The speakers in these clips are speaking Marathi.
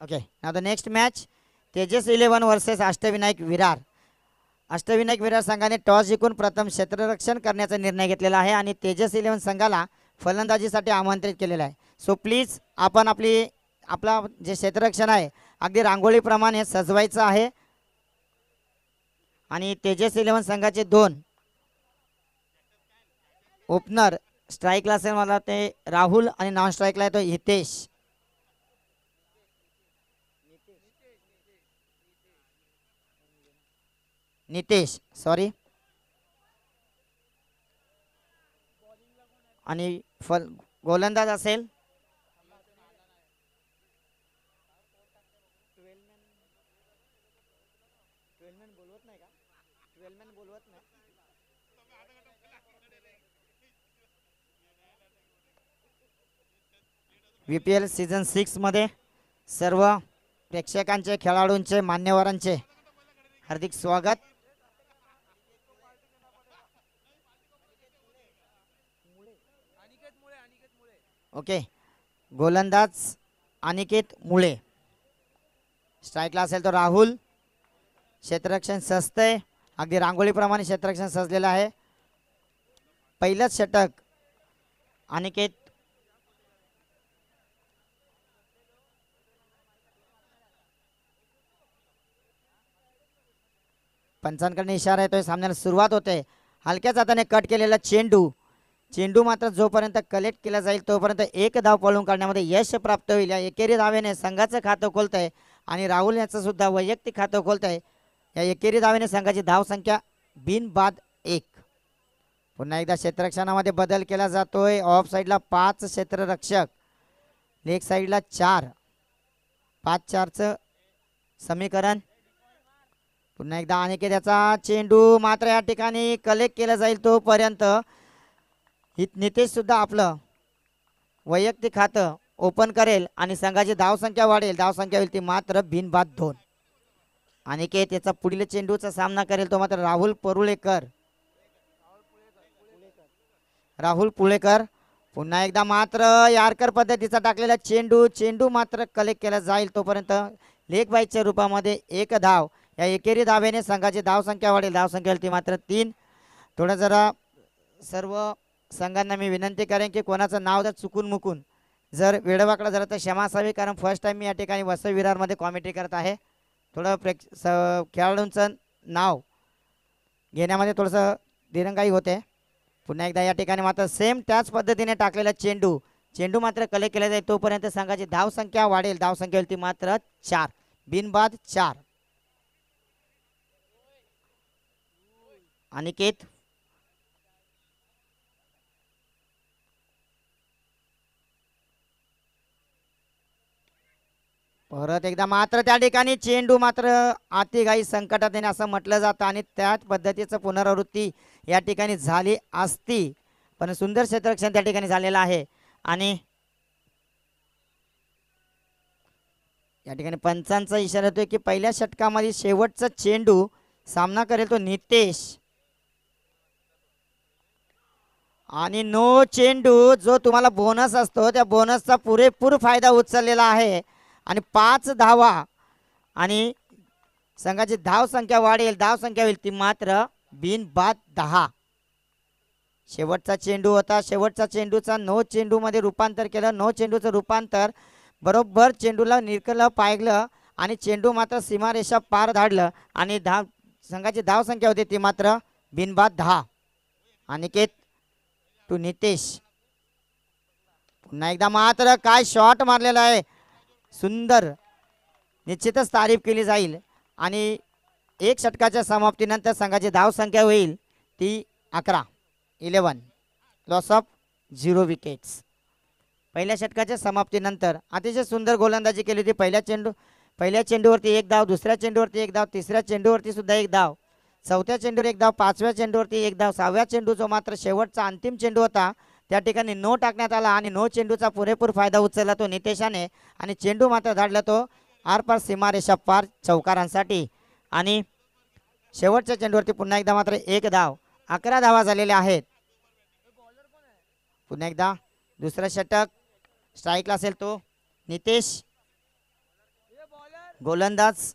Okay, now the next match Tejas 11 versus Ashtavinayak Virar. Ashtavinayak Virar संघाने टॉस जिंकून प्रथम क्षेत्ररक्षण करण्याचा निर्णय घेतलेला आहे आणि तेजस 11 संघाला फलंदाजीसाठी आमंत्रित केलेलं आहे. सो प्लीज आपण आपला जे क्षेत्ररक्षण आहे अगदी रांगोळीप्रमाणे सजवायचं आहे. आणि तेजस 11 संघाचे 2 ओपनर स्ट्राईकला असेल मला ते राहुल आणि नॉन स्ट्राईकला येतो नितेश सॉरी. आणि गोलंदाज असेल VPL सीझन 6 मध्ये सर्व प्रेक्षकांचे खेळाडूंचे मान्यवरांचे हार्दिक स्वागत. ओके, गोलंदाज अनिकेत मुळे, स्ट्राईकला असेल तो राहुल. क्षेत्ररक्षण सजतंय अगदी रांगोळीप्रमाणे क्षेत्ररक्षण सजलेलं आहे. पहिलंच षटक अनिकेत. पंचांकडे इशारा येतोय, सामन्याला सुरुवात होते. हलक्याच हाताने कट केलेला चेंडू मात्र जोपर्यंत कलेक्ट केला जाईल तोपर्यंत एक धाव पळून काढण्यामध्ये यश प्राप्त होईल. या एकेरी धावेने संघाचं खातं खोलतंय आणि राहुल याचं सुद्धा वैयक्तिक खातं खोलतंय. या एकेरी धावेने संघाची धावसंख्या बिनबाद 1. पुन्हा एकदा क्षेत्ररक्षणामध्ये बदल केला जातोय. ऑफ साईडला 5 क्षेत्ररक्षक, लेग साईडला 4. 5-4चं समीकरण. पुन्हा एकदा अनिकेत याचा चेंडू मात्र या ठिकाणी कलेक्ट केला जाईल तोपर्यंत नितेश सुद्धा आपलं वैयक्तिक खातं ओपन करेल आणि संघाची धावसंख्या वाढेल. धावसंख्या होईल ती मात्र बिनबाद 2. अनिकेत याचा पुढील चेंडूचा सामना करेल तो मात्र राहुल पुळेकर. पुन्हा एकदा मात्र यार्कर पद्धतीचा टाकलेला चेंडू मात्र कलेक्ट केला जाईल तोपर्यंत लेग बाईच्या रूपामध्ये 1 धाव. या एकेरी धावेने संघाची धावसंख्या वाढेल. धावसंख्या होईल ती मात्र 3. थोडं जरा सर्व संघांना मी विनंती करेन की कोणाचं नाव जर चुकून मुकून जर वेळवाकडं जरा तर क्षमा असावी, कारण फर्स्ट टाइम मी या ठिकाणी वसई विरारमध्ये कॉमेंट्री करत आहे. थोडं खेळाडूंचं नाव घेण्यामध्ये थोडंसं दिरंगाई होते. पुन्हा एकदा या ठिकाणी मात्र सेम त्याच पद्धतीने टाकलेला चेंडू मात्र कलेक्ट केला जाईल तोपर्यंत संघाची धावसंख्या वाढेल. धावसंख्या होईल ती मात्र 4. बिनबाद 4. अनिकेत परत एकदा मात्र त्या ठिकाणी चेंडू मात्र अतिघाई संकटात येणे असं म्हटलं जातं आणि त्याच पद्धतीचं पुनरावृत्ती या ठिकाणी झाली असती, पण सुंदर क्षेत्ररक्षण त्या ठिकाणी झालेलं आहे. आणि या ठिकाणी पंचांचा इशारा होतोय की पहिल्या षटकामध्ये शेवटचा चेंडू सामना करेल तो नितेश. आणि नो चेंडू जो तुम्हाला बोनस असतो त्या बोनसचा पुरेपूर फायदा उचललेला आहे आणि 5 धावा आणि संघाची धावसंख्या वाढेल. धावसंख्या होईल ती मात्र बिनबाद 10. शेवटचा चेंडू होता. शेवटचा चेंडूचा नो चेंडूमध्ये रूपांतर केलं. नो चेंडूचं रूपांतर बरोबर चेंडूला निरकलं पाहिलं आणि चेंडू मात्र सीमारेषा पार धाडलं आणि संघाची धावसंख्या होती ती मात्र बिनबाद 10. अनिकेत टू नितेश. पुन्हा एकदा मात्र काय शॉट मारलेला आहे, सुंदर. निश्चितच तारीफ केली जाईल. आणि 1 षटकाच्या समाप्तीनंतर संघाची धावसंख्या होईल ती 11. Loss of 0 wickets. पहिल्या षटकाच्या समाप्तीनंतर अतिशय सुंदर गोलंदाजी केली होती. पहिल्या चेंडूवरती 1 धाव, दुसऱ्या चेंडूवरती 1 धाव, तिसऱ्या चेंडूवरती सुद्धा 1 धाव, चौथ्या चेंडूवर 1 धाव, 5व्या चेंडूवरती 1 धाव, 6व्या चेंडूचा मात्र शेवटचा अंतिम चेंडू होता त्या ठिकाणी नो टाकण्यात आला आणि नो चेंडूचा पुरेपूर फायदा उचलला तो नितेशाने आणि चेंडू मात्र धाडला तो आरपार सीमारेषा पार चौकारांसाठी. आणि शेवटच्या चेंडूवरती पुन्हा एकदा मात्र 1 धाव. 11 धावा झालेल्या आहेत. पुन्हा एकदा दुसरा षटक स्ट्राईकला असेल तो नितेश. गोलंदाज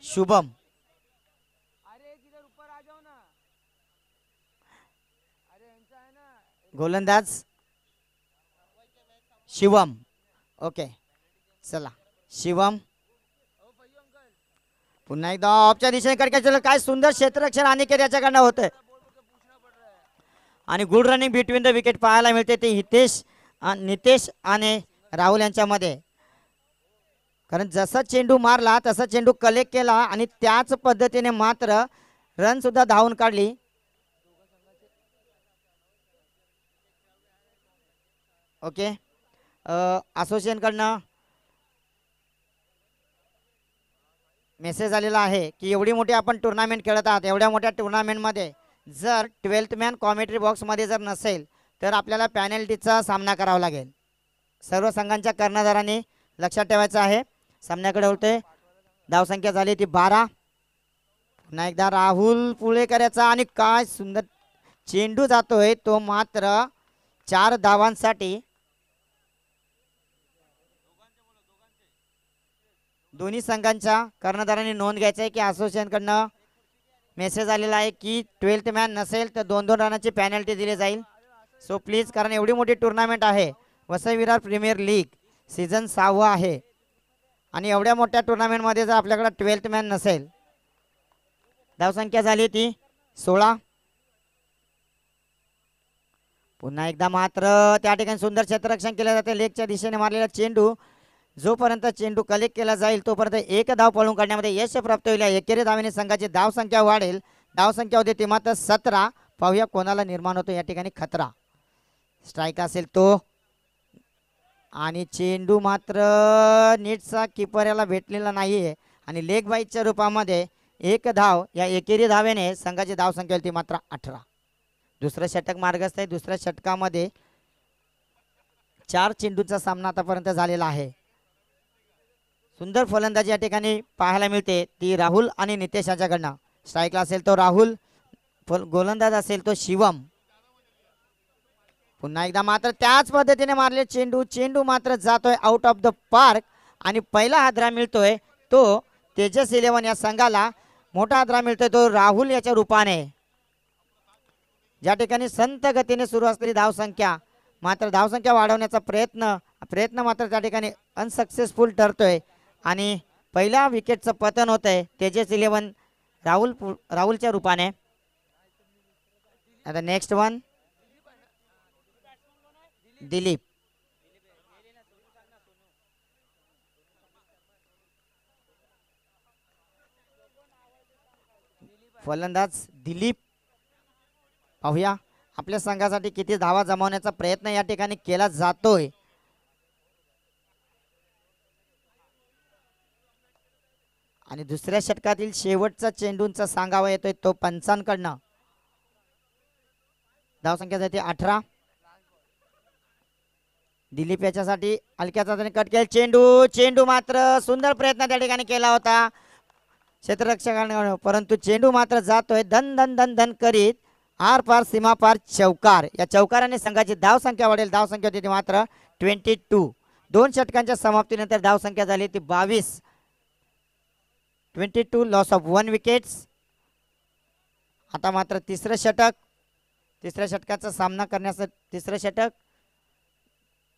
शुभम, गोलंदाज शिवम. ओके चला शिवम पुन्हा एकदा ऑफच्या दिशेने कडक्या. काय सुंदर क्षेत्ररक्षण अनिकेत याच्याकडनं होतंय आणि good running between the wicket पाहायला मिळते ते नितेश आणि राहुल यांच्यामध्ये. कारण जसा चेंडू मारला तसा चेंडू कलेक्ट केला आणि त्याच पद्धतीने मात्र रन सुद्धा धावून काढली. ओके असोसिएशन कडनं मेसेज आलेला आहे की एवढी मोठी आपण टुर्नामेंट खेळत आहात, एवढ्या मोठ्या टुर्नामेंटमध्ये जर 12th मॅन कॉमेंट्री बॉक्समध्ये जर नसेल तर आपल्याला पॅनल्टीचा सामना करावा लागेल. सर्व संघांच्या कर्णधारांनी लक्षात ठेवायचं आहे. सामन्याकडे होते धावसंख्या झाली ती 12. पुन्हा एकदा राहुल पुळेकरचा आणि काय सुंदर चेंडू जातोय तो मात्र 4 धावांसाठी. दोन्ही संघांच्या कर्णधारांनी नोंद घ्यायचं आहे की असोसिएशनकडनं मेसेज आलेला आहे की 12th मॅन नसेल तर 2-2 रनाची पॅनल्टी दिली जाईल. सो प्लीज, कारण एवढी मोठी टुर्नामेंट आहे, Vasai Virar premier league season 6 आहे आणि एवढ्या मोठ्या टुर्नामेंटमध्ये जर आपल्याकडे 12th मॅन नसेल. धावसंख्या झाली ती 16. पुन्हा एकदा मात्र त्या ठिकाणी सुंदर क्षेत्ररक्षण केले जाते. लेगच्या दिशेने मारलेला चेंडू जोपर्यंत चेंडू कलेक्ट केला जाईल तोपर्यंत एक धाव पळून काढण्यामध्ये यश प्राप्त होईल. एकेरी धावेने संघाची धावसंख्या वाढेल. धावसंख्या होते ती मात्र 17. पाहूया कोणाला निर्माण होतो या ठिकाणी खतरा. स्ट्राईक असेल तो आणि चेंडू मात्र नीटचा किपर याला भेटलेला नाहीये आणि लेग बाईच्या रूपामध्ये एक धाव या एकेरी धावेने संघाची धावसंख्या होती मात्र 18. दुसरं षटक मार्गस्थ आहे. दुसऱ्या षटकामध्ये 4 चेंडूचा सामना आतापर्यंत झालेला आहे. सुंदर फलंदाजी या ठिकाणी पाहायला मिळते ती राहुल आणि नितेश यांच्याकडनं. स्ट्राईकला असेल तो राहुल, गोलंदाज असेल तो शिवम. पुन्हा एकदा मात्र त्याच पद्धतीने मारले चेंडू मात्र जातोय आउट ऑफ द पार्क आणि पहिला हादरा मिळतोय तो तेजस 11 या संघाला. मोठा हादरा मिळतोय तो राहुल याच्या रूपाने. ज्या ठिकाणी संत गतीने सुरू असलेली धावसंख्या मात्र धावसंख्या वाढवण्याचा प्रयत्न मात्र त्या ठिकाणी अनसक्सेसफुल ठरतोय आणि पहिल्या विकेटचं पतन होतंय तेजस 11 राहुलच्या रूपाने. आता नेक्स्ट वन दिलीप. फलंदाज दिलीप. पाहूया आपल्या संघासाठी किती धावा जमवण्याचा प्रयत्न या ठिकाणी केला जातोय. आणि दुसऱ्या षटकातील शेवटचा चेंडूंचा सांगावा येतोय तो पंचांकडनं. धावसंख्या जाते 18. दिलीप याच्यासाठी हलक्याचा कट केला चेंडू मात्र सुंदर प्रयत्न त्या ठिकाणी केला होता क्षेत्ररक्षकाने, परंतु चेंडू मात्र जातोय धन धन धन धन करीत आर पार सीमा पार चौकार. या चौकाराने संघाची धावसंख्या वाढेल. धावसंख्या होती मात्र 22. 2 षटकांच्या समाप्तीनंतर धावसंख्या झाली ती 22. 22 लॉस ऑफ 1 विकेट्स. आता मात्र तिसरं षटकाचा सामना करण्यासाठी तिसरं षटक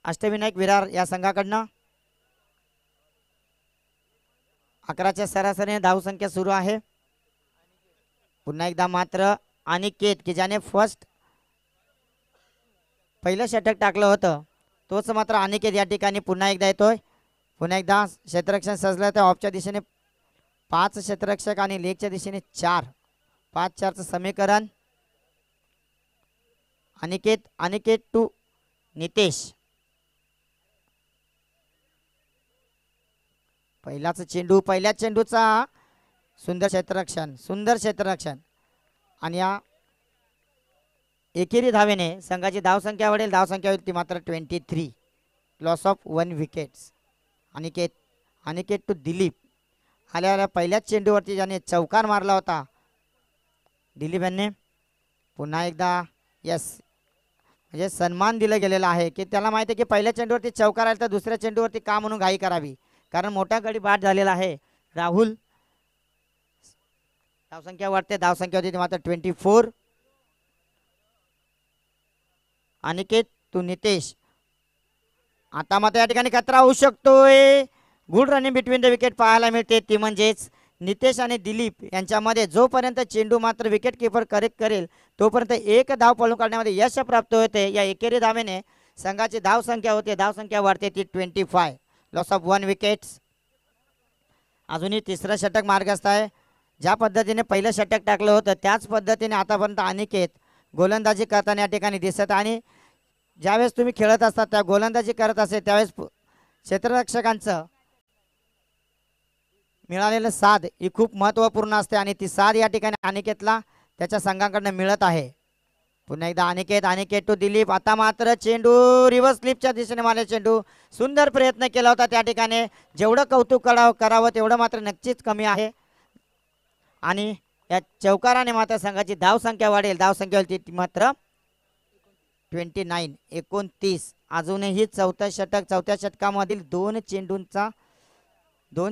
अष्टविनायक विरार या संघाकडनं. 11च्या सरासरीने धावसंख्या सुरू आहे. पुन्हा एकदा मात्र अनिकेत की ज्याने पहिलं षटक टाकलं होतं तोच मात्र अनिकेत या ठिकाणी पुन्हा एकदा येतोय. पुन्हा एकदा क्षेत्ररक्षण सजलं तर ऑफच्या दिशेने 5 क्षेत्ररक्षक आणि लेगच्या दिशेने 4. 5-4चं समीकरण. अनिकेत टू नितेश. पहिल्या चेंडूचा सुंदर क्षेत्ररक्षण आणि या एकेरी धावेने संघाची धावसंख्या वाढेल. धावसंख्या होती मात्र 23. Loss of 1 wickets. Aniket to Dilip. आल्या पहिल्याच चेंडूवरती ज्याने चौकार मारला होता दिलीप यांनी. पुन्हा एकदा यस म्हणजे सन्मान दिलं गेलेला आहे की त्याला माहिती आहे की पहिल्या चेंडूवरती चौकार आला तर दुसऱ्या चेंडूवरती का म्हणून घाई करावी, कारण मोठा गडी बाद झालेला आहे. राहुल धावसंख्या वाढते, धावसंख्या होती मात्र 24. अनिकेत टू नितेश. आता मात्र या ठिकाणी खतरा होऊ शकतोय. Good running between the wicket पाहायला मिळते, ती म्हणजेच नितेश आणि दिलीप यांच्यामध्ये. जोपर्यंत चेंडू मात्र विकेट किपर करेक्ट करेल तोपर्यंत एक धाव पळून काढण्यामध्ये यश प्राप्त होते. या एकेरी धावेने संघाची धावसंख्या होते, धावसंख्या वाढते ती 25. Loss of 1 wickets. अजूनही तिसरं षटक मार्गस्थ आहे. ज्या पद्धतीने पहिलं षटक टाकलं होतं त्याच पद्धतीने आतापर्यंत अनिकेत गोलंदाजी करताना या ठिकाणी दिसत. आणि ज्यावेळेस तुम्ही खेळत असता त्या गोलंदाजी करत असेल त्यावेळेस क्षेत्ररक्षकांचं मिळालेलं साथ ही खूप महत्त्वपूर्ण असते आणि ती साथ या ठिकाणी अनिकेतला त्याच्या संघाकडनं मिळत आहे. पुन्हा एकदा अनिकेत टू दिलीप. आता मात्र चेंडू रिव्हर्स स्लिपच्या दिशेने मारले चेंडू. सुंदर प्रयत्न केला होता त्या ठिकाणी. जेवढं कौतुक करावं तेवढं मात्र नक्कीच कमी आहे. आणि या चौकाराने मात्र संघाची धावसंख्या वाढेल, धावसंख्या होती मात्र 29 29. अजूनही चौथं षटक, चौथ्या षटकामधील दोन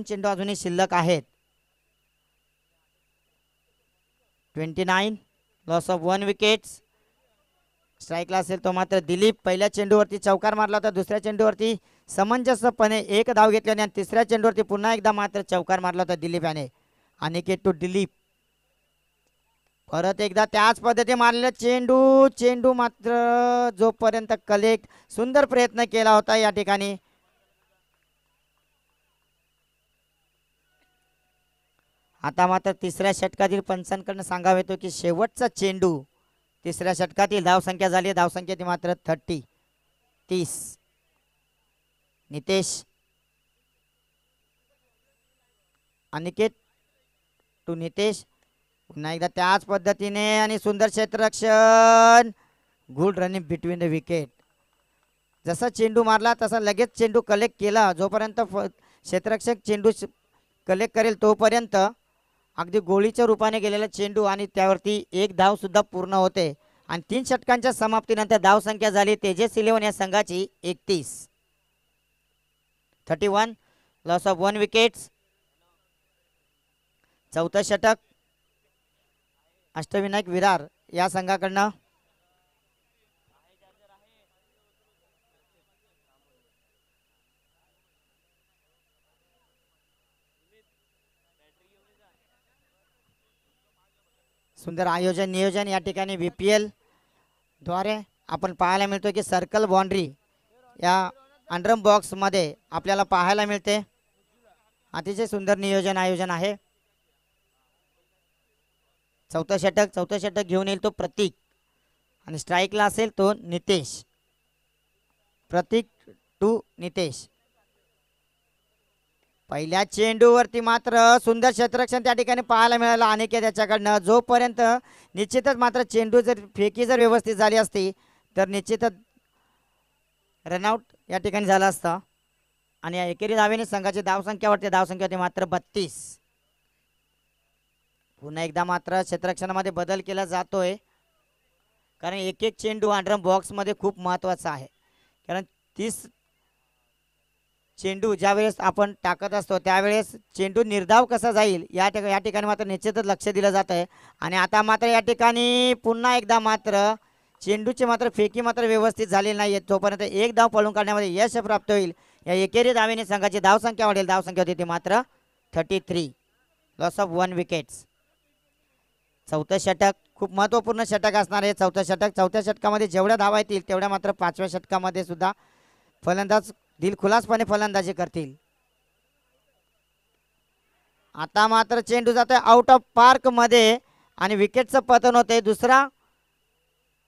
चेंडू अजूनही शिल्लक आहेत. 29. Loss of 1 wickets. स्ट्राईकला असेल तो मात्र दिलीप. पहिल्या चेंडूवरती चौकार मारला होता, दुसऱ्या चेंडूवरती समंजसपणे एक धाव घेतली आणि तिसऱ्या चेंडूवरती पुन्हा एकदा मात्र चौकार मारला होता दिलीप याने. अनिकेत टू दिलीप. परत एकदा त्याच पद्धतीने मारलेला चेंडू मात्र जोपर्यंत कलेक्ट. सुंदर प्रयत्न केला होता या ठिकाणी. आता मात्र तिसऱ्या षटकातील पंचांकडनं सांगावे येतो की शेवटचा चेंडू. तिसऱ्या षटकातील धावसंख्या झाली, धावसंख्या मात्र 30. नितेश. अनिकेत टू नितेश. पुन्हा एकदा त्याच पद्धतीने आणि सुंदर क्षेत्ररक्षण. Good running between the wicket. जसा चेंडू मारला तसा लगेच चेंडू कलेक्ट केला. जोपर्यंत क्षेत्ररक्षक चेंडू कलेक्ट करेल तोपर्यंत अगदी गोळीच्या रूपाने गेलेला चेंडू आणि त्यावरती एक धाव सुद्धा पूर्ण होते. आणि 3 षटकांच्या समाप्तीनंतर धावसंख्या झाली तेजस 11 या संघाची 31. Loss of 1 wickets. चौथं षटक अष्टविनायक विरार या संघाकडनं. सुंदर आयोजन नियोजन या ठिकाणी VPL द्वारे आपण पाहायला मिळतो की सर्कल बाउंड्री या अंडरम बॉक्स मध्ये आपल्याला पाहायला मिळते. अतिशय सुंदर नियोजन आयोजन आहे. चौथं षटक घेऊन येईल तो प्रतीक आणि स्ट्राईकला असेल तो नितेश. प्रतीक टू नितेश. पहिल्या चेंडूवरती मात्र सुंदर क्षेत्ररक्षण त्या ठिकाणी पाहायला मिळालं अनिकेत याच्याकडनं. जोपर्यंत निश्चितच मात्र चेंडू फेकी जर व्यवस्थित झाली असती तर निश्चितच रनआउट या ठिकाणी झाला असता. आणि या एकेरी धावेने संघाची धावसंख्या वाढते, धावसंख्या होती मात्र 32. पुन्हा एकदा मात्र क्षेत्ररक्षणामध्ये बदल केला जातोय कारण एक चेंडू अंडरम बॉक्समध्ये खूप महत्त्वाचा आहे. कारण 30 चेंडू ज्यावेळेस आपण टाकत असतो त्यावेळेस चेंडू निर्धाव कसा जाईल या ठिकाणी मात्र निश्चितच लक्ष दिलं जात आहे. आणि आता मात्र या ठिकाणी पुन्हा एकदा मात्र चेंडूची मात्र फेकी मात्र व्यवस्थित झालेली नाही आहे. तोपर्यंत एक धाव पळून काढण्यामध्ये यश प्राप्त होईल. या एकेरी धावेने संघाची धावसंख्या वाढेल, धावसंख्या होती ती मात्र 33. Loss of 1 wickets. चौथं षटक खूप महत्त्वपूर्ण षटक असणार आहे. चौथं षटक. चौथ्या षटकामध्ये जेवढ्या धावा येतील तेवढ्या मात्र 5व्या षटकामध्ये सुद्धा फलंदाज दिलखुलासपणे फलंदाजी करतील. आता मात्र चेंडू जातोय आउट ऑफ पार्क मध्ये आणि विकेटचं पतन होते. दुसरा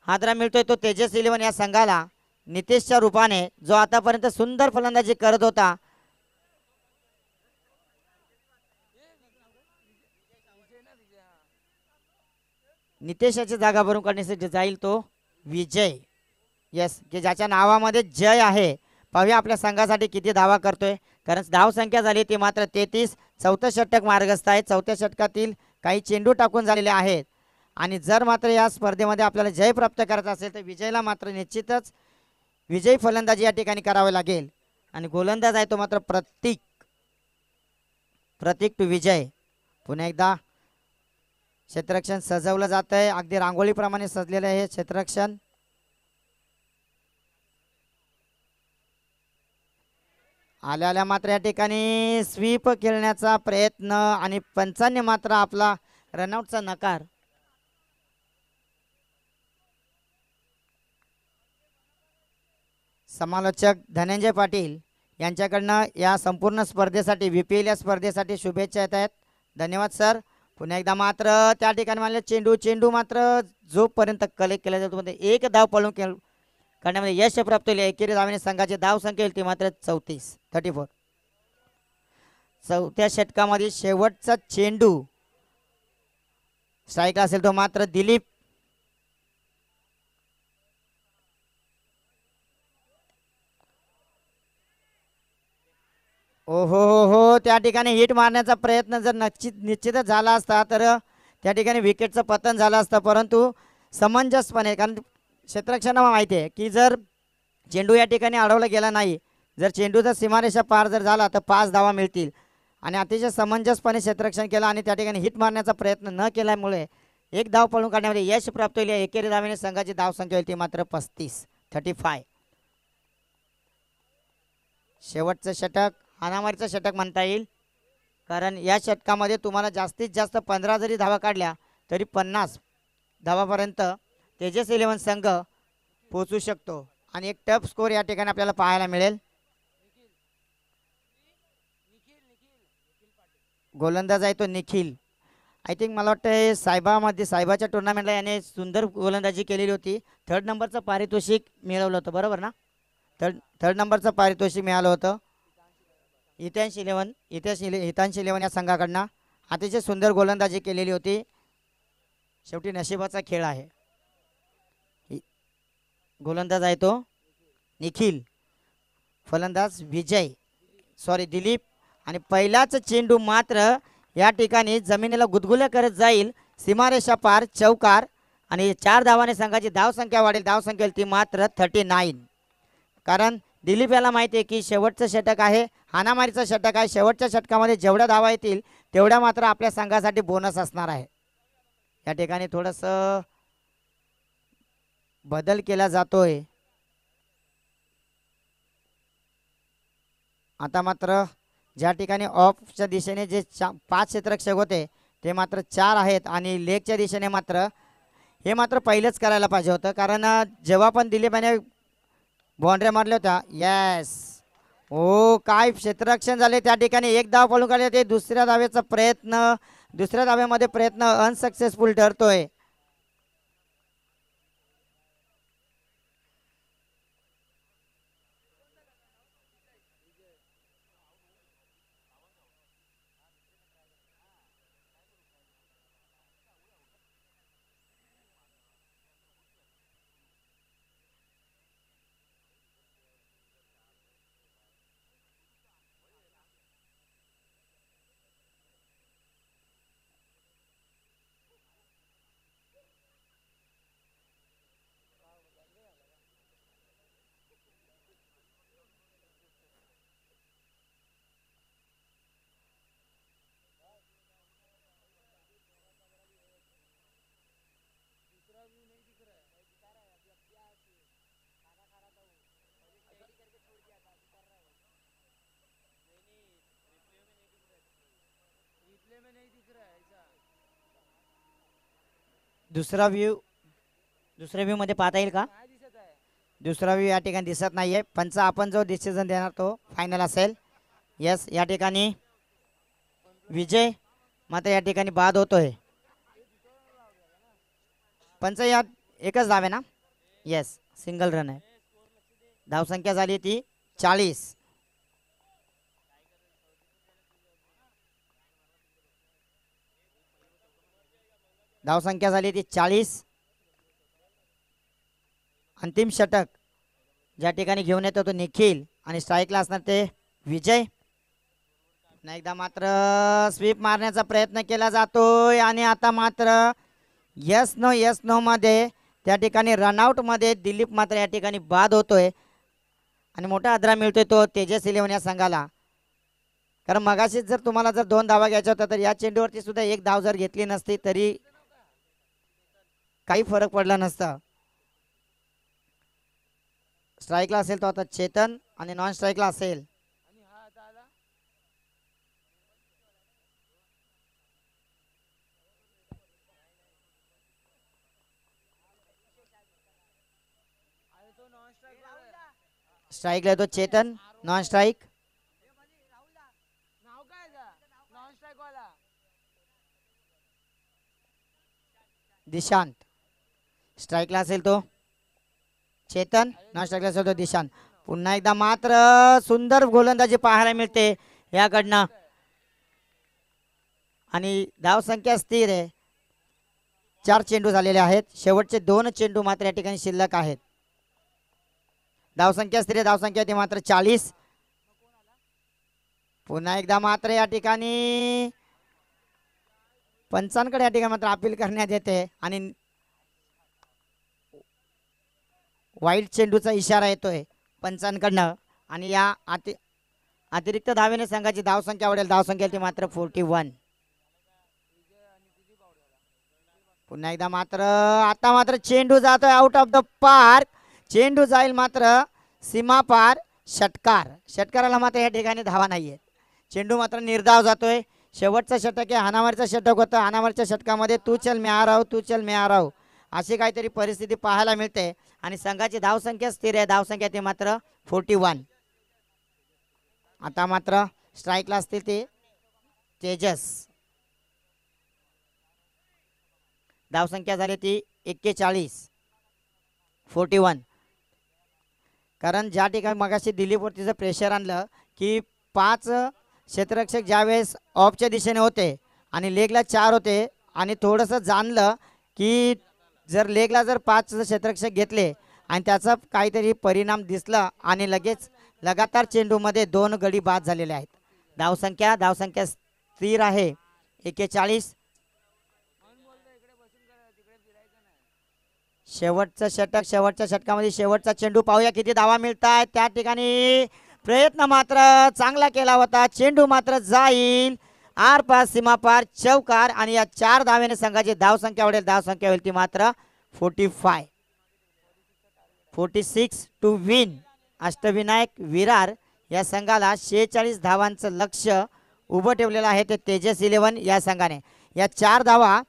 हादरा मिळतोय तो तेजस 11 या संघाला नितेशच्या रूपाने, जो आतापर्यंत सुंदर फलंदाजी करत होता. नितेशाची जागा भरून काढण्यासाठी जाईल तो विजय. यस, की ज्याच्या नावामध्ये जय आहे. पाहूया आपल्या संघासाठी किती धावा करतोय, कारण धावसंख्या झाली ती मात्र 33. चौथं षटक मार्गस्थ आहे. चौथ्या षटकातील काही चेंडू टाकून झालेले आहेत आणि जर मात्र या स्पर्धेमध्ये आपल्याला जय प्राप्त करायचा असेल तर विजयला मात्र निश्चितच विजयी फलंदाजी या ठिकाणी करावी लागेल. आणि गोलंदाज आहे तो मात्र प्रतीक टू विजय. पुन्हा एकदा क्षेत्ररक्षण सजवलं जात आहे, अगदी रांगोळीप्रमाणे सजलेलं आहे क्षेत्ररक्षण. आल्या मात्र या ठिकाणी स्वीप खेळण्याचा प्रयत्न आणि पंचांनी मात्र आपला रनआउटचा नकार. समालोचक धनंजय पाटील यांच्याकडनं या संपूर्ण स्पर्धेसाठी VPL या स्पर्धेसाठी शुभेच्छा येत आहेत. धन्यवाद सर. पुन्हा एकदा मात्र त्या ठिकाणी मानले चेंडू मात्र जोपर्यंत कलेक्ट केला जातो मध्ये एक धाव पळून करण्यामध्ये यश प्राप्त होईल. एकेरी धावेने संघाची धाव संख्या येईल ती मात्र 34. चौथ्या षटकामध्ये शेवटचा चेंडू स्ट्राईक असेल तो मात्र दिलीप. हो त्या ठिकाणी हिट मारण्याचा प्रयत्न जर निश्चितच झाला असता तर त्या ठिकाणी विकेटचं पतन झालं असतं, परंतु समंजसपणे, कारण क्षेत्ररक्षणाला माहिती आहे की जर चेंडू या ठिकाणी अडवला गेला नाही, जर चेंडूचा सीमारेषा पार जर झाला तर 5 धावा मिळतील. आणि अतिशय समंजसपणे क्षेत्ररक्षण केलं आणि त्या ठिकाणी हिट मारण्याचा प्रयत्न न केल्यामुळे एक धाव पळून काढण्यामध्ये यश प्राप्त होईल. एकेरी धावेने संघाची धाव संख्या होईल ती मात्र 35. शेवटचं षटक हाणामारीचं षटक म्हणता येईल, कारण या षटकामध्ये तुम्हाला जास्तीत जास्त 15 जरी धावा काढल्या तरी 50 धावापर्यंत तेजस 11 संघ पोहोचू शकतो. आणि एक टफ स्कोर या ठिकाणी आपल्याला पाहायला मिळेल. गोलंदाज आहे तो निखिल. आय थिंक मला वाटतं साहेबाच्या टुर्नामेंटला याने सुंदर गोलंदाजी केलेली होती. 3rd नंबरचं पारितोषिक मिळवलं होतं, बरोबर ना? थर्ड नंबरचं पारितोषिक मिळालं होतं हितांश 11 या संघाकडनं. अतिशय सुंदर गोलंदाजी केलेली होती. शेवटी नशिबाचा खेळ आहे. गोलंदाज आहे तो निखिल, फलंदाज दिलीप. आणि पहिलाच चेंडू मात्र या ठिकाणी जमिनीला गुदगुल्या करत जाईल, सीमारेषा पार, चौकार. आणि 4 धावाने संघाची धावसंख्या वाढेल. धावसंख्या ती मात्र 39. कारण दिलीप याला माहिती आहे की शेवटचं षटक आहे, हाणामारीचं षटक आहे. शेवटच्या षटकामध्ये जेवढ्या धावा येतील तेवढ्या मात्र आपल्या संघासाठी बोनस असणार आहे. या ठिकाणी थोडंसं बदल केला जातोय. आता मात्र ज्या ठिकाणी ऑफच्या दिशेने जे 5 क्षेत्ररक्षक होते ते मात्र 4 आहेत आणि लेगच्या दिशेने मात्र हे मात्र पहिलेच करायला पाहिजे होतं, कारण जेव्हा पण दिलीपाने बाउंड्री मारल्या होत्या. येस, हो काय क्षेत्ररक्षण झाले त्या ठिकाणी. एक धाव पळून काढले ते. दुसऱ्या धाव्यामध्ये प्रयत्न अनसक्सेसफुल ठरतोय. दुसरा व्ह्यू मध्ये पाहता येईल का? दुसरा व्ह्यू या ठिकाणी दिसत नाहीये. पंच आपण जो डिसिजन देणार तो फायनल असेल. यस, या ठिकाणी विजय मात्र या ठिकाणी बाद होतोय. पंच या एकच धाव आहे ना? येस, सिंगल रन आहे. धावसंख्या झाली ती 40. धावसंख्या झाली ती 40. अंतिम षटक ज्या ठिकाणी घेऊन येतो तो निखिल आणि स्ट्राईकला असणार ते विजय. एकदा मात्र स्वीप मारण्याचा प्रयत्न केला जातोय आणि आता मात्र यस नो मध्ये त्या ठिकाणी रनआउट मध्ये दिलीप मात्र या ठिकाणी बाद होतोय आणि मोठा आदरा मिळतोय तो तेजस इलेव्हन या संघाला. कारण मगाशीच जर तुम्हाला जर 2 धावा घ्यायच्या होत्या तर या चेंडूवरती सुद्धा 1 धाव जर घेतली नसती तरी काही फरक पडला नसता. स्ट्राईकला असेल तो आता चेतन आणि नॉन स्ट्राईकला असेल स्ट्राईकला येतो चेतन. Non strike Dishant. स्ट्राईकला असेल तो चेतन. नॉन स्ट्राईकला असेल तो दिशांत. पुन्हा एकदा मात्र सुंदर गोलंदाजी पाहायला मिळते याकडनं आणि धाव संख्या स्थिर आहे. 4 चेंडू झालेले आहेत. शेवटचे 2 चेंडू मात्र या ठिकाणी शिल्लक आहेत. धावसंख्या स्थिर आहे. धावसंख्या ती मात्र 40. पुन्हा एकदा मात्र या ठिकाणी पंचांकडे या ठिकाणी मात्र अपील करण्यात येते आणि वाईट चेंडूचा इशारा येतोय पंचांकडनं आणि या अतिरिक्त धावेने संघाची धावसंख्या वाढेल. धावसंख्या ती मात्र 41. पुन्हा एकदा मात्र आता मात्र चेंडू जातोय आउट ऑफ द पार्क. चेंडू जाईल मात्र सीमा पार. षटकाराला मात्र या ठिकाणी धावा नाहीये. चेंडू मात्र निर्धाव जातोय. शेवटचं षटक आहे. हानावरचं षटक होतं. हानावरच्या षटकामध्ये तू चल मैं आ रहा हूं अशी काहीतरी परिस्थिती पाहायला मिळते आणि संघाची धावसंख्या स्थिर आहे. धावसंख्या ती मात्र 41. आता मात्र स्ट्राईकला असतील ते तेजस. धावसंख्या झाली ती 41. 41. कारण ज्या ठिकाणी मगाशी दिलीपवरतीचं प्रेशर आणलं की 5 क्षेत्ररक्षक ज्यावेळेस ऑफच्या दिशेने होते आणि लेगला 4 होते आणि थोडंसं जाणलं की जर लेगला जर 5 क्षेत्ररक्षक घेतले आणि त्याचा काहीतरी परिणाम दिसला आणि लगेच लगातार चेंडूमध्ये 2 गडी बाद झालेले आहेत. धावसंख्या स्थिर आहे 41. शेवटच्या षटकामध्ये शेवटचा चेंडू पाहूया किती धावा मिळतात. त्या ठिकाणी प्रयत्न मात्र चांगला केला होता. चेंडू मात्र जाईल आर पार सीमा पार चौकार आणि या 4 धावेने संघाची धावसंख्या वाढेल. धावसंख्या होईल ती मात्र 45. 46 टू विन. अष्टविनायक विरार या संघाला 46 धावांचं लक्ष्य उभं ठेवलेलं आहे ते तेजस इलेव्हन या संघाने. या 4 धावा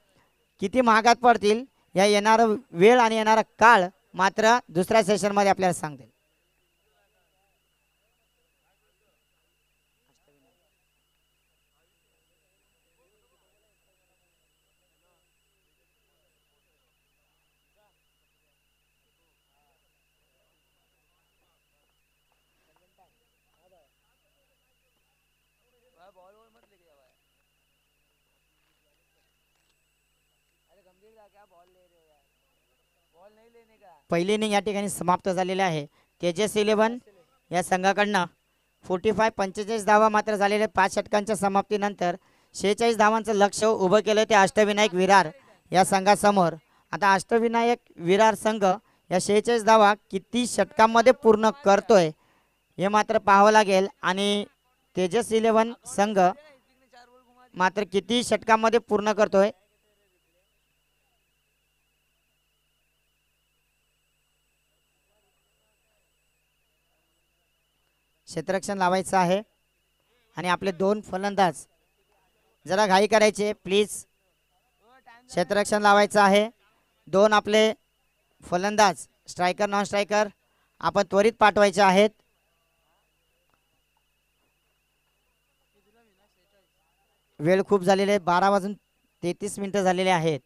किती महागात पडतील या येणारा वेळ आणि येणारा काळ मात्र दुसऱ्या सेशनमध्ये आपल्याला सांगतील. पहिली इनिंग या ठिकाणी समाप्त झालेली आहे. तेजस इलेव्हन या संघाकडनं 45 धावा मात्र झालेले 5 षटकांच्या समाप्तीनंतर 46 धावांचं लक्ष्य उभं केलं ते अष्टविनायक विरार या संघासमोर. आता अष्टविनायक विरार संघ या 46 धावा किती षटकांमध्ये पूर्ण करतोय हे मात्र पाहावं लागेल आणि तेजस इलेव्हन संघ मात्र किती षटकांमध्ये पूर्ण करतोय. क्षेत्ररक्षण लावायचं आहे आणि आपले 2 फलंदाज जरा घाई करायचे प्लीज. क्षेत्ररक्षण लावायचं आहे. 2 आपले फलंदाज स्ट्रायकर नॉन स्ट्रायकर आपण त्वरित पाठवायचे आहेत. वेळ खूप झालेली आहे. 12:33 झालेले आहेत.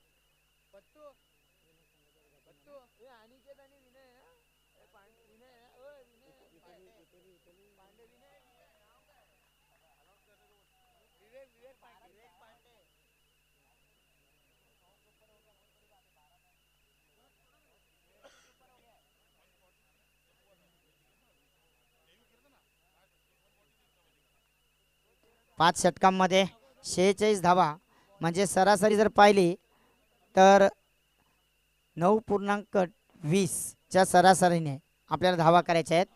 पाच षटकांमध्ये 46 धावा म्हणजे सरासरी जर पाहिली तर 9.20च्या सरासरीने आपल्याला धावा करायच्या आहेत.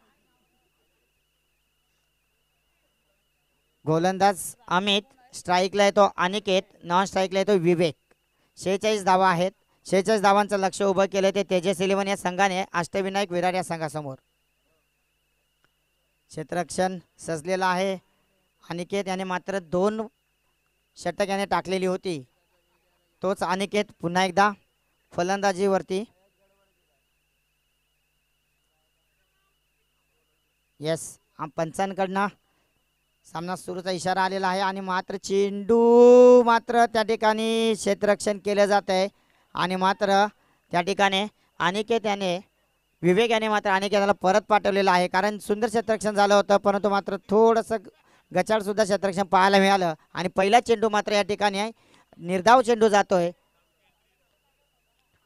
गोलंदाज अमित, स्ट्राईकला येतो अनिकेत, नॉन स्ट्राईकला येतो विवेक. 46 धावा आहेत. 46 धावांचं लक्ष उभं केलं ते तेजस इलेव्हन या संघाने अष्टविनायक विरार या संघासमोर. क्षेत्ररक्षण सजलेलं आहे. अनिकेत याने मात्र 2 षटक याने टाकलेली होती. तोच अनिकेत पुन्हा एकदा फलंदाजीवरती. येस, पंचांकडनं सामना सुरूचा इशारा आलेला आहे आणि मात्र चेंडू मात्र त्या ठिकाणी क्षेत्ररक्षण केलं जात आहे आणि मात्र त्या ठिकाणी अनिकेत याने विवेक याने मात्र अनिकेताला परत पाठवलेलं आहे. कारण सुंदर क्षेत्ररक्षण झालं होतं परंतु मात्र थोडंसं गचाळ सुद्धा क्षेत्ररक्षण पाहायला मिळालं आणि पहिला चेंडू मात्र या ठिकाणी निर्धाव चेंडू जातोय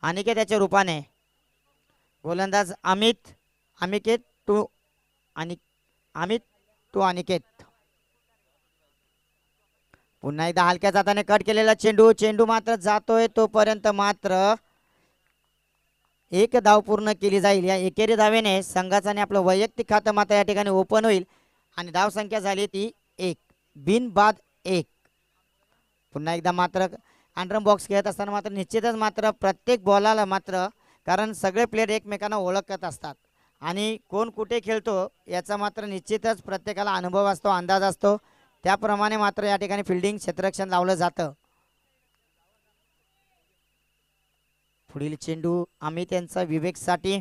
अनिकेताच्या रूपाने. गोलंदाज अनिकेत टू अनिकेत. पुन्हा एकदा हलक्या जाताने कट केलेला चेंडू मात्र जातोय तोपर्यंत मात्र 1 धाव पूर्ण केली जाईल. या एकेरी धावेने संघाचा आणि आपलं वैयक्तिक खातं मात्र या ठिकाणी ओपन होईल आणि धाव संख्या झाली ती 1 बिनबाद 1. पुन्हा एकदा मात्र अंडरम बॉक्स खेळत असताना मात्र निश्चितच मात्र प्रत्येक बॉलाला मात्र कारण सगळे प्लेयर एकमेकांना ओळखत असतात आणि कोण कुठे खेळतो याचा मात्र निश्चितच प्रत्येकाला अनुभव असतो, अंदाज असतो. त्याप्रमाणे मात्र या ठिकाणी फिल्डिंग क्षेत्ररक्षण लावलं जातं. पुढील चेंडू अमित यांचा विवेकसाठी.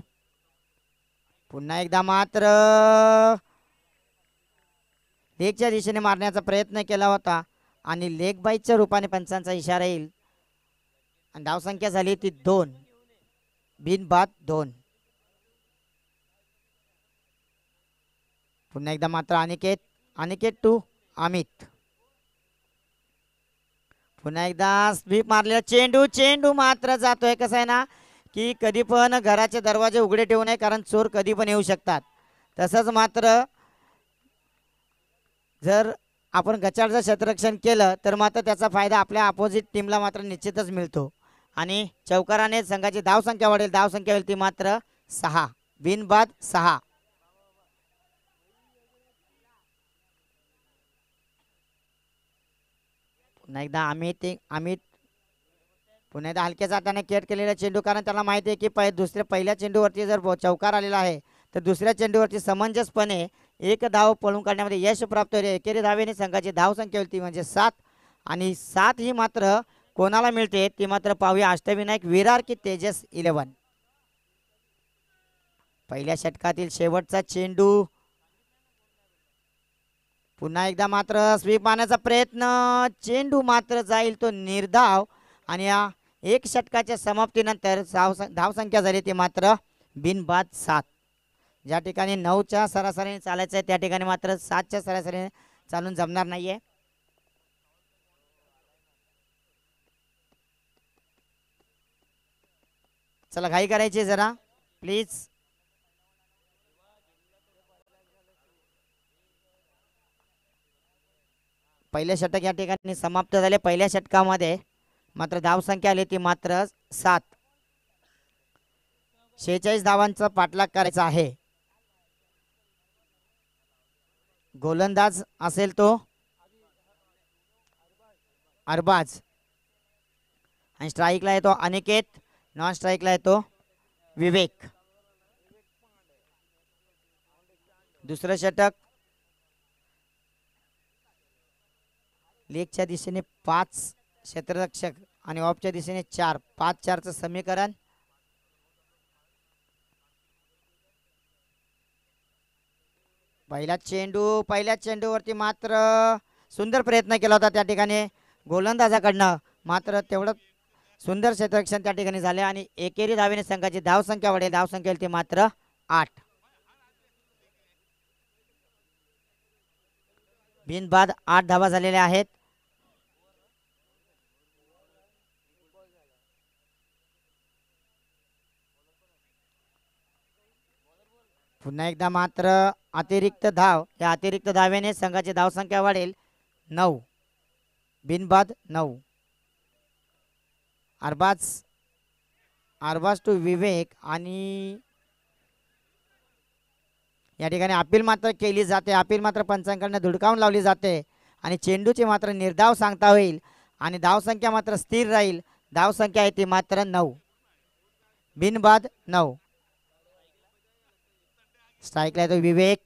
पुन्हा एकदा मात्र लेगच्या दिशेने मारण्याचा प्रयत्न केला होता आणि लेग बाईच्या रूपाने पंचांचा इशारा येईल आणि धावसंख्या झाली ती 2 बिनबाद 2. पुन्हा एकदा मात्र अनिकेत टू अमित. पुन्हा एकदा स्वीप मारलेला चेंडू मात्र जातोय. कसं आहे ना की कधी पण घराचे दरवाजे उघडे ठेवू नये कारण चोर कधी पण येऊ शकतात. तसंच मात्र जर आपण गचाळचं क्षेत्ररक्षण केलं तर मात्र त्याचा फायदा आपल्या अपोजिट टीमला मात्र निश्चितच मिळतो आणि चौकाराने संघाची धावसंख्या वाढेल. धावसंख्या होईल ती मात्र 6 बिनबाद 6. पुन्हा एकदा अमित पुन्हा एकदा हलक्या जाताने केट केलेला चेंडू कारण त्याला माहिती आहे की पहिल्या चेंडूवरती जर चौकार आलेला आहे तर दुसऱ्या चेंडूवरती समंजसपणे 1 धाव पळून काढण्यामध्ये यश प्राप्त होईल. एकेरी धावेने संघाची धावसंख्या होती म्हणजे 7 आणि 7 ही मात्र कोणाला मिळते ती मात्र पाहूया. अष्टविनायक विरार की तेजस इलेव्हन. पहिल्या षटकातील शेवटचा चेंडू. पुन्हा एकदा मात्र स्वीप मारण्याचा प्रयत्न. चेंडू मात्र जाईल तो निर्धाव आणि या 1 षटकाच्या समाप्तीनंतर धावसंख्या झाली ती मात्र बिनबाद 7. ज्या ठिकाणी 9च्या सरासरीने चालायचं आहे त्या ठिकाणी मात्र 7च्या सरासरीने चालून जमणार नाहीये. चला घाई करायची जरा प्लीज. पहिले षटक या ठिकाणी समाप्त झाले. पहिल्या षटकामध्ये मात्र धावसंख्या आली ती मात्र 7. 46 धावांचा पाठलाग करायचा आहे. गोलंदाज असेल तो अरबाज आणि स्ट्राईकला येतो अनिकेत, नॉन स्ट्राईकला येतो विवेक. दुसरं षटक लेगच्या दिशेने 5 क्षेत्ररक्षक आणि ऑफच्या दिशेने 4 5-4चं समीकरण. पहिल्या चेंडूवरती मात्र सुंदर प्रयत्न केला होता त्या ठिकाणी गोलंदाजाकडनं मात्र तेवढं सुंदर क्षेत्ररक्षण त्या ठिकाणी झाले आणि एकेरी धावेने संघाची धावसंख्या वाढेल. धावसंख्या ती मात्र 8 बिनबाद 8 धावा झालेल्या आहेत. पुन्हा एकदा मात्र अतिरिक्त धाव. या अतिरिक्त धावेने संघाची धावसंख्या वाढेल 9 बिनबाद 9. आरबाज टू विवेक आणि या ठिकाणी अपील मात्र केली जाते. अपील मात्र पंचांकडून धुडकावून लावली जाते आणि चेंडूची मात्र निर्धाव सांगता होईल आणि धावसंख्या मात्र स्थिर राहील. धावसंख्या आहे ती मात्र 9. बिनबाद 9. स्ट्राईकला येतो विवेक.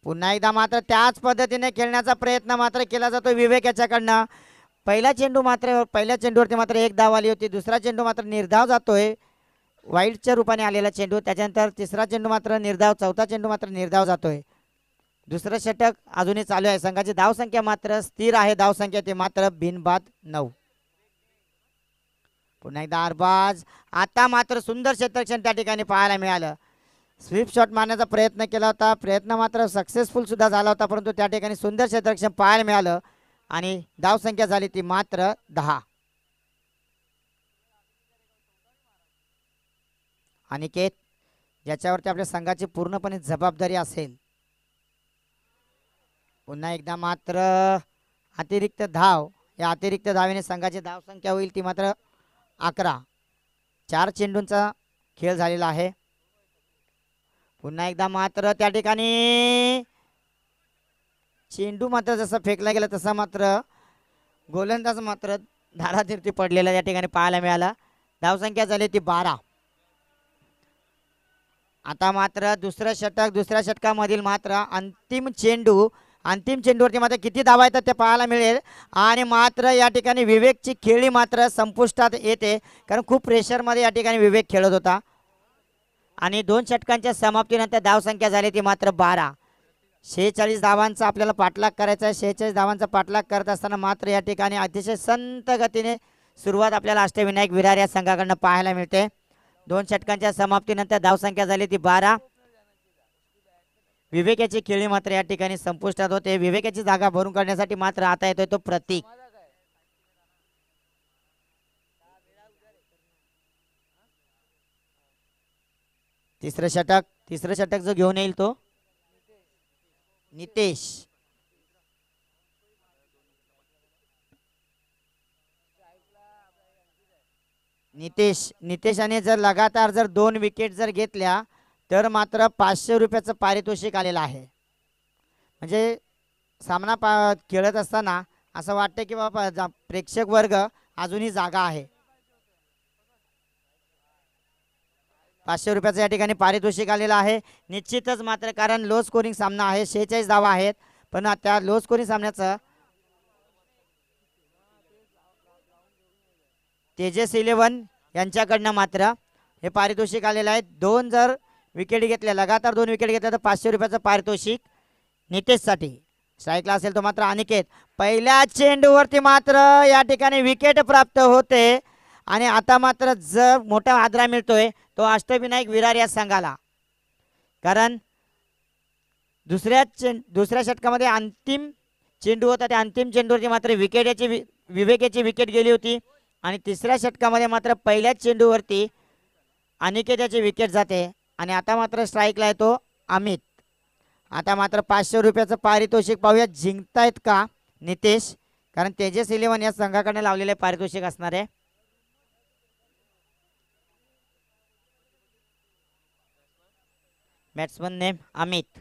पुन्हा एकदा मात्र त्याच पद्धतीने खेळण्याचा प्रयत्न मात्र केला जातो विवेक याच्याकडनं. पहिल्या चेंडूवरती मात्र एक धाव आली होती. दुसरा चेंडू मात्र निर्धाव जातोय, वाईडच्या रूपाने आलेला चेंडू. त्याच्यानंतर तिसरा चेंडू मात्र निर्धाव, चौथा चेंडू मात्र निर्धाव जातोय. दुसरं षटक अजूनही चालू आहे. संघाची धावसंख्या मात्र स्थिर आहे. धावसंख्या ते मात्र बिनबाद 9. पुन्हा एकदा आरबाज. आता मात्र सुंदर क्षेत्ररक्षण त्या ठिकाणी पाहायला मिळालं. स्वीप शॉट मारण्याचा प्रयत्न केला होता, प्रयत्न मात्र सक्सेसफुल सुद्धा झाला होता, परंतु त्या ठिकाणी सुंदर क्षेत्ररक्षण पाहायला मिळालं आणि धावसंख्या झाली ती मात्र 10. अनिकेत, ज्याच्यावरती आपल्या संघाची पूर्णपणे जबाबदारी असेल. पुन्हा एकदा मात्र अतिरिक्त धाव. या अतिरिक्त धावेने संघाची धावसंख्या होईल ती मात्र 11. 4 चेंडूंचा खेळ झालेला आहे. पुन्हा एकदा मात्र त्या ठिकाणी चेंडू मात्र जसं फेकला गेला तसा मात्र गोलंदाज मात्र धारातीर्थी पडलेला या ठिकाणी पाहायला मिळाला. धावसंख्या झाली ती 12. आता मात्र दुसऱ्या षटकामधील मात्र अंतिम चेंडूवरती मात्र किती धावा येतात ते पाहायला मिळेल आणि मात्र या ठिकाणी विवेकची खेळी मात्र संपुष्टात येते, कारण खूप प्रेशरमध्ये या ठिकाणी विवेक खेळत होता आणि 2 षटकांच्या समाप्तीनंतर धावसंख्या झाली ती मात्र 12. 46 धावांचा आपल्याला पाठलाग करायचा आहे. 46 धावांचा पाठलाग करत असताना मात्र या ठिकाणी अतिशय संत गतीने सुरुवात आपल्याला अष्टविनायक विरार या संघाकडून पाहायला मिळते. 2 षटकांच्या समाप्तीनंतर धावसंख्या झाली ती 12. विवेकाची खेळी मात्र या ठिकाणी संपुष्टात होते. विवेकाची जागा भरून काढण्यासाठी मात्र आता येतोय तो प्रतीक. तिसरं षटक जो घेऊन येईल तो नितेशाने जर लगातार 2 विकेट जर घेतल्या तर मात्र 500 रुपयाचं पारितोषिक आलेलं आहे. म्हणजे सामना खेळत असताना असं वाटतं की बाबा प्रेक्षक वर्ग अजूनही जागा आहे. 500 रुपयाचं या ठिकाणी पारितोषिक आलेलं आहे निश्चितच मात्र, कारण लो स्कोरिंग सामना आहे. 46 धावा आहेत, पण त्या लो स्कोरिंग सामन्याचं तेजस 11 यांच्याकडनं मात्र हे पारितोषिक आलेलं आहे. 2 जर विकेट घेतल्या, लगातार 2 विकेट घेतल्या तर 500 रुपयाचं पारितोषिक नितेशसाठी. स्ट्राईकला असेल तो मात्र अनिकेत. पहिल्या चेंडूवरती मात्र या ठिकाणी विकेट प्राप्त होते आणि आता मात्र जर मोठा आदरा मिळतोय तो अष्टविनायक विरार या संघाला, कारण दुसऱ्या षटकामध्ये अंतिम चेंडू होता. त्या अंतिम चेंडूवरती मात्र विवेकाची विकेट गेली होती आणि तिसऱ्या षटकामध्ये मात्र पहिल्याच चेंडूवरती अनिकेताची विकेट जाते आणि आता मात्र स्ट्राईकला येतो अमित. आता मात्र 500 रुपयाचं पारितोषिक पाहूया जिंकतायत का नितेश, कारण तेजस 11 या संघाकडे लावलेले पारितोषिक असणार आहे. Batsman name Amit.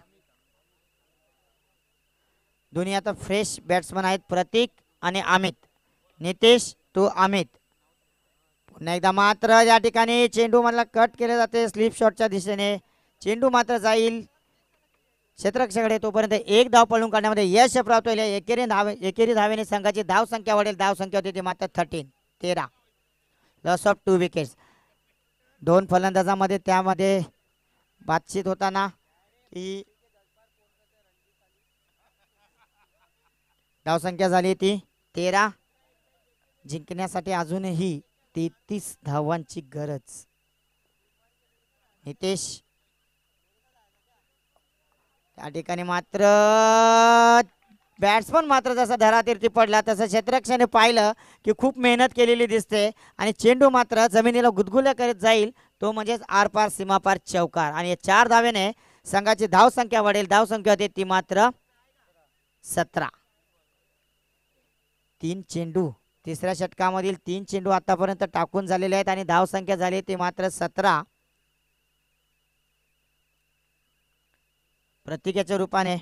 दोन्ही आता फ्रेश बॅट्समन आहेत, प्रतीक आणि अमित. नितेश टू अमित. पुन्हा एकदा मात्र या ठिकाणी चेंडू मला कट केले जाते स्लिप शॉटच्या दिशेने. चेंडू मात्र जाईल क्षेत्ररक्षकाकडे, तोपर्यंत एक धाव पळून काढण्यामध्ये यश प्राप्त होईल. एकेरी धावेने संघाची धाव संख्या वाढेल. धाव संख्या होती ती मात्र 13. Loss of 2 wickets. 2 फलंदाजामध्ये त्यामध्ये बातचीत होताना की धावसंख्या झाली ती 13. जिंकण्यासाठी अजूनही 33 धावांची गरज. नितेश त्या ठिकाणी मात्र बॅट्समन मात्र जसा धरातीर्थी पडला तसं क्षेत्ररक्षकाने पाहिलं की खूप मेहनत केलेली दिसते आणि चेंडू मात्र जमिनीला गुदगुल्या करत जाईल, तो म्हणजेच आरपार सीमापार चौकार. आणि 4 धावेने संघाची धाव संख्या वाढेल. धाव संख्या होते ती मात्र 17. 3 चेंडू तिसऱ्या षटकामधील 3 चेंडू आतापर्यंत टाकून झालेले आहेत आणि धाव संख्या झाली ती मात्र 17. प्रतीकाच्या रूपाने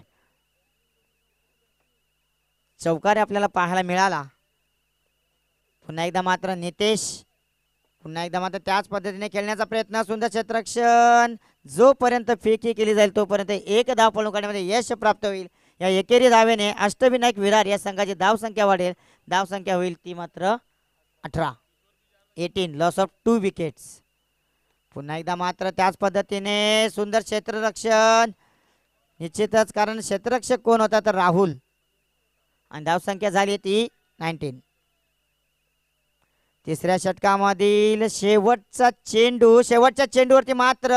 चौकार आपल्याला पाहायला मिळाला. पुन्हा एकदा मात्र नितेश पुन्हा एकदा मात्र त्याच पद्धतीने खेळण्याचा प्रयत्न. सुंदर क्षेत्ररक्षण. जोपर्यंत फेकी केली जाईल तोपर्यंत एक धाव पळून काढण्यामध्ये यश प्राप्त होईल. या एकेरी धावेने अष्टविनायक विरार या संघाची धाव संख्या वाढेल. धाव संख्या होईल ती मात्र 18. 18. Loss of 2 wickets. पुन्हा एकदा मात्र त्याच पद्धतीने सुंदर क्षेत्ररक्षण. निश्चितच कारण क्षेत्ररक्षक कोण होता तर राहुल आणि धाव संख्या झाली ती 19. तिसऱ्या षटकामधील शेवटचा चेंडू. शेवटच्या चेंडूवरती मात्र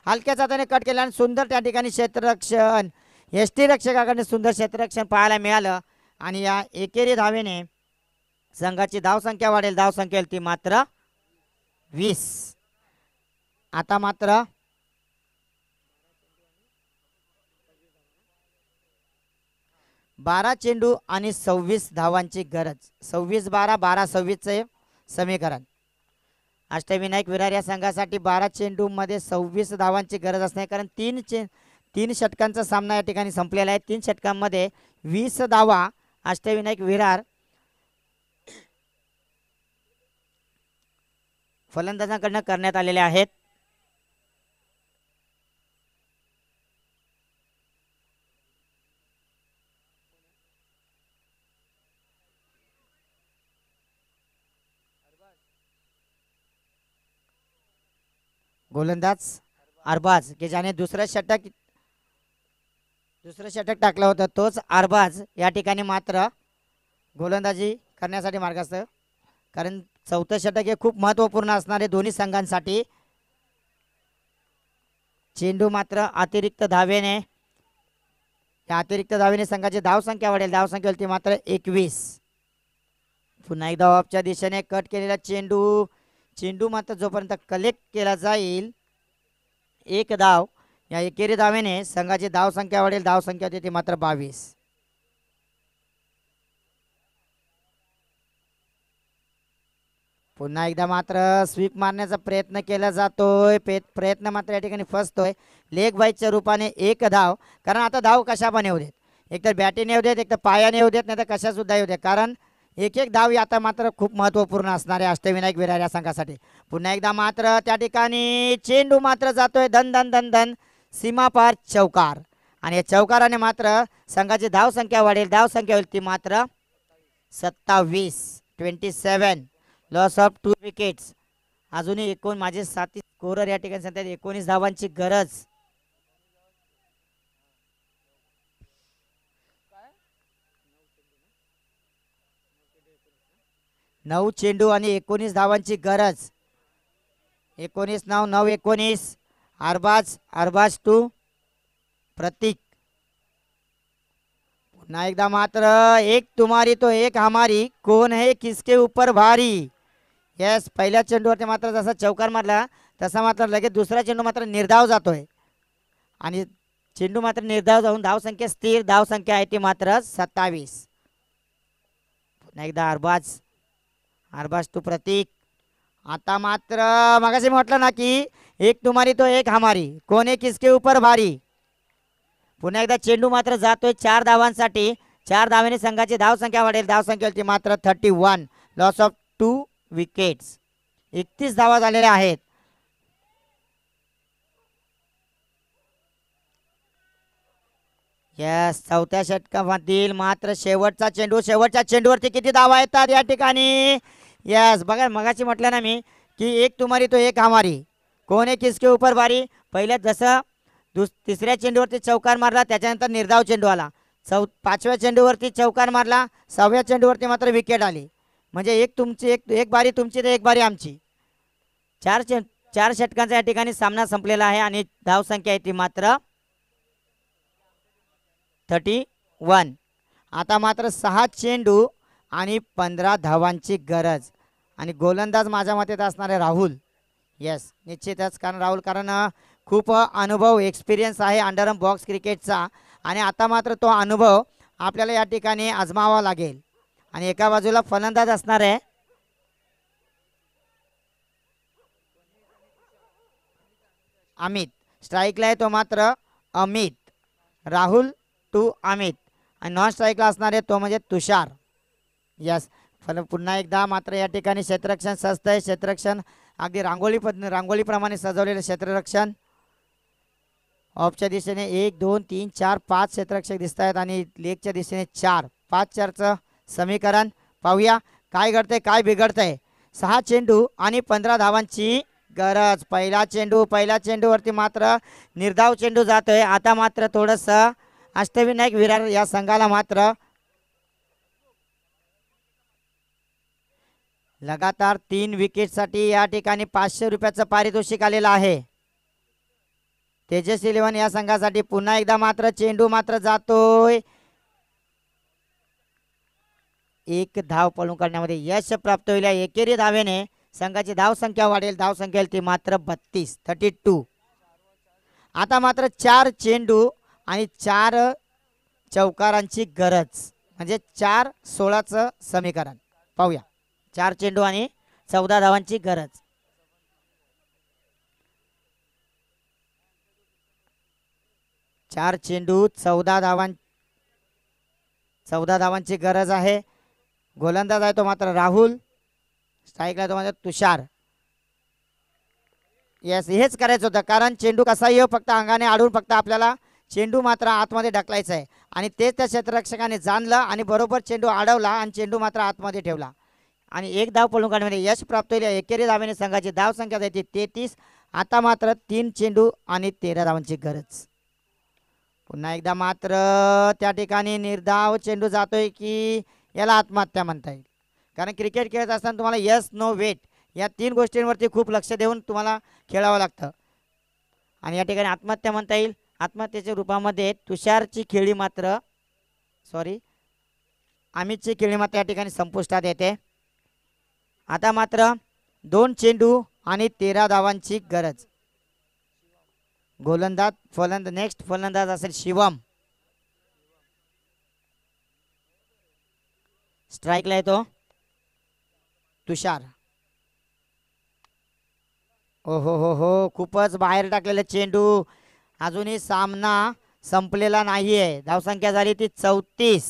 हलक्याच हाताने कट केला आणि सुंदर त्या ठिकाणी क्षेत्ररक्षण. यष्टीरक्षकाकडे सुंदर क्षेत्ररक्षण पाहायला मिळालं आणि या एकेरी धावेने संघाची धाव संख्या वाढेल. धाव संख्या ती मात्र 20. आता मात्र 12 चेंडू आणि 26 धावांची गरज. 26-12 12-26 समीकरण. अष्टविनायक विरार या संघासाठी 12 चेंडूमध्ये 26 धावांची गरज असणे कारण 3 षटकांचा सामना या ठिकाणी संपलेला आहे. 3 षटकांमध्ये 20 धावा अष्टविनायक विरार फलंदाजांकडून करण्यात आलेले आहेत. गोलंदाज अरबाज की ज्याने दुसरं षटक टाकलं होतं तोच अरबाज या ठिकाणी मात्र गोलंदाजी करण्यासाठी मार्गस्थ. कारण चौथं षटक हे खूप महत्त्वपूर्ण असणार आहे दोन्ही संघांसाठी. चेंडू मात्र अतिरिक्त धावेने संघाची धाव संख्या वाढेल. धाव संख्या ती मात्र 21. पुन्हा एकदा ऑफच्या दिशेने कट केलेला चेंडू मात्र जोपर्यंत कलेक्ट केला जाईल 1 धाव. या एकेरी धावेने संघाची धाव संख्या वाढेल. धाव संख्या होती ती मात्र 22. पुन्हा एकदा मात्र स्वीप मारण्याचा प्रयत्न केला जातोय. प्रयत्न मात्र या ठिकाणी फसतोय. लेग बाईच्या रूपाने 1 धाव. कारण आता धाव कशा पण येऊ देत. एकतर बॅटीने येऊ देत, एकतर पायाने येऊ देत, नाही तर कशा सुद्धा येऊ देत. कारण एक धाव आता मात्र खूप महत्त्वपूर्ण असणार आहे अष्टविनायक विरार या संघासाठी. पुन्हा एकदा मात्र त्या ठिकाणी चेंडू मात्र जातोय धन धन धन धन सीमापार चौकार आणि या चौकाराने मात्र संघाची धाव संख्या वाढेल. धाव संख्या होईल ती मात्र 27. 27. Loss of 2 wickets. अजूनही माझे साथी स्कोरर या ठिकाणी सांगतात 19 धावांची गरज. नऊ चेंडू आणि 19 धावांची गरज. 19-9 9-19. अरबाज टू प्रतीक. पुन्हा एकदा मात्र एक तुम्हारी तो एक हमारी कोण है किसके ऊपर भारी. यस. पहिल्या चेंडूवरती मात्र जसा चौकार मारला तसा मात्र लगेच दुसरा चेंडू मात्र निर्धाव जातोय आणि चेंडू मात्र निर्धाव जाऊन धाव संख्या स्थिर. धाव संख्या आहे ती मात्र 27. पुन्हा एकदा अरबाज टू प्रतीक. आता मात्र मगाशी म्हटलं ना की एक तुम्हारी तो एक हमारी कोण है किसके ऊपर भारी. पुन्हा एकदा चेंडू मात्र जातोय 4 धावांसाठी. 4 धावेने संघाची धाव संख्या वाढेल. धाव संख्या ती मात्र 31. Loss of 2 wickets. 31 धावा झालेल्या आहेत. यस. चौथ्या षटकामधील मात्र शेवटचा चेंडू. शेवटच्या चेंडूवरती किती धावा येतात या ठिकाणी. यस. बघा मगाशी म्हटलं ना मी की एक तुम्हारी तो एक हमारी कोण है किसके ऊपर भारी. पहिल्यात जसं तिसऱ्या चेंडूवरती चौकार मारला त्याच्यानंतर निर्धाव चेंडू आला. 5व्या चेंडूवरती चौकार मारला. 6व्या चेंडूवरती मात्र विकेट आली. म्हणजे एक बारी तुमची तर एक बारी आमची. 4 षटकांचा या ठिकाणी सामना संपलेला आहे आणि धाव संख्या आहे ती मात्र 31. आता मात्र 6 चेंडू आणि 15 धावांची गरज आणि गोलंदाज माझ्या मते असणार आहे राहुल. यस. निश्चितच कारण खूप अनुभव एक्सपिरियन्स आहे अंडरआर्म बॉक्स क्रिकेटचा आणि आता मात्र तो अनुभव आपल्याला या ठिकाणी आजमावा लागेल आणि एका बाजूला फलंदाज असणार आहे. अमित स्ट्राईकला आहे तो मात्र अमित. राहुल टू अमित. आणि नॉन स्ट्राईकला असणार आहे तो म्हणजे तुषार. यस पुन्हा एकदा मात्र या ठिकाणी क्षेत्ररक्षण सजत आहे. क्षेत्ररक्षण अगदी रांगोळीप्रमाणे सजवलेलं क्षेत्ररक्षण. ऑफच्या दिशेने 1 2 3 4 5 क्षेत्ररक्षक दिसत आहेत आणि लेगच्या दिशेने 4. 5-4चं समीकरण पाहूया काय घडतंय काय बिघडतंय. 6 चेंडू आणि 15 धावांची गरज. पहिल्या चेंडूवरती मात्र निर्धाव चेंडू जातोय. आता मात्र थोडंसं अष्टविनायक विरार या संघाला मात्र लगातार 3 विकेटसाठी या ठिकाणी 500 रुपयाचं पारितोषिक आलेलं आहे. तेजस 11 या संघासाठी पुन्हा एकदा मात्र चेंडू मात्र जातोय. 1 धाव पळून करण्यामध्ये यश प्राप्त होईल. एकेरी धावेने संघाची धाव संख्या वाढेल. धाव संख्या ती मात्र 32. आता मात्र 4 चेंडू आणि 4 चौकारांची गरज म्हणजे 4-16चं समीकरण पाहूया. 4 चेंडू आणि 14 धावांची गरज. चार चेंडू 14 धावांची गरज आहे. गोलंदाज आहे तो मात्र राहुल. स्ट्राईकला तो मात्र तुषार. येस हेच करायचं होतं कारण चेंडू कसा येऊ फक्त अंगाने आडून फक्त आपल्याला चेंडू मात्र आतमध्ये ढकलायचा आहे आणि तेच त्या क्षेत्ररक्षकाने जाणलं आणि बरोबर चेंडू अडवला आणि चेंडू मात्र आतमध्ये ठेवला आणि 1 धाव पळून काढण्यामध्ये यश प्राप्त होईल. एकेरी धावेने संघाची धाव संख्या जाते 33. आता मात्र 3 चेंडू आणि 13 धावांची गरज. पुन्हा एकदा मात्र त्या ठिकाणी निर्धाव चेंडू जातोय की याला आत्महत्या म्हणता येईल कारण क्रिकेट खेळत असताना तुम्हाला यस नो वेट या 3 गोष्टींवरती खूप लक्ष देऊन तुम्हाला खेळावं लागतं आणि या ठिकाणी आत्महत्या म्हणता येईल. आत्महत्येच्या रूपामध्ये तुषारची खेळी मात्र अमितची खेळी मात्र या ठिकाणी संपुष्टात येते. आता मात्र 2 चेंडू आणि 13 धावांची गरज. नेक्स्ट फलंदाज असेल शिवम. स्ट्राईकला येतो तुषार. हो खूपच बाहेर टाकलेला चेंडू. अजूनही सामना संपलेला नाहीये. धावसंख्या झाली ती 34.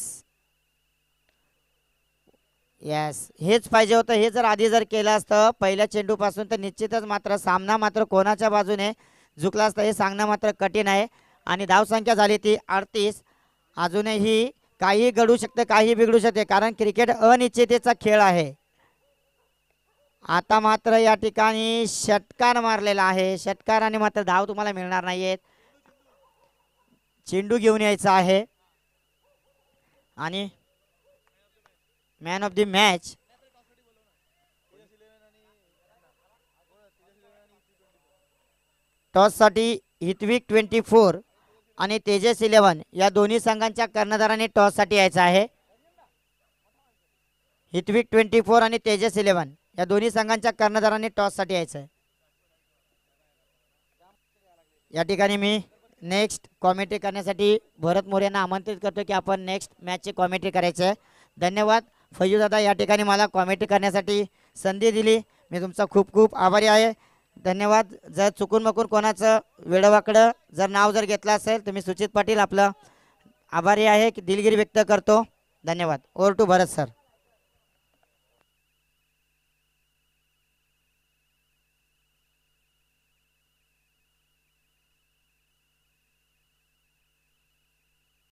यस हेच पाहिजे होतं. हे जर आधी केलं असतं पहिल्या चेंडूपासून तर निश्चितच मात्र सामना मात्र कोणाच्या बाजूने झुकला असता हे सांगणं मात्र कठीण आहे आणि धावसंख्या झाली ती 38. अजूनही काही घडू शकते काही बिघडू शकते कारण क्रिकेट अनिश्चिततेचा खेळ आहे. आता मात्र या ठिकाणी षटकार मारलेला आहे. षटकाराने मात्र धाव तुम्हाला मिळणार नाहीयेत. चेंडू घेऊन यायचा आहे आणि मॅन ऑफ द मॅच टॉससाठी हितविक 24 आणि तेजस 11 या दोन्ही संघांच्या कर्णधारांनी टॉससाठी यायचं आहे. हितविक 24 आणि तेजस 11 या दोन्ही संघांच्या कर्णधारांनी टॉससाठी यायचं आहे. या ठिकाणी मी नेक्स्ट कॉमेंट्री करण्यासाठी भरत मोरे यांना आमंत्रित करतो की आपण नेक्स्ट मॅचची कॉमेंट्री करायची आहे. धन्यवाद फैजू दादा या ठिकाणी मला कॉमेंट्री करण्यासाठी संधी दिली. मी तुमचा खूप खूप आभारी आहे. धन्यवाद. जर चुकून मकून कोणाचं वेडवाकडं जर नाव जर घेतलं असेल तर मी सुचित पाटील आपलं आभारी आहे की दिलगिरी व्यक्त करतो. धन्यवाद. Over to Bharat sir.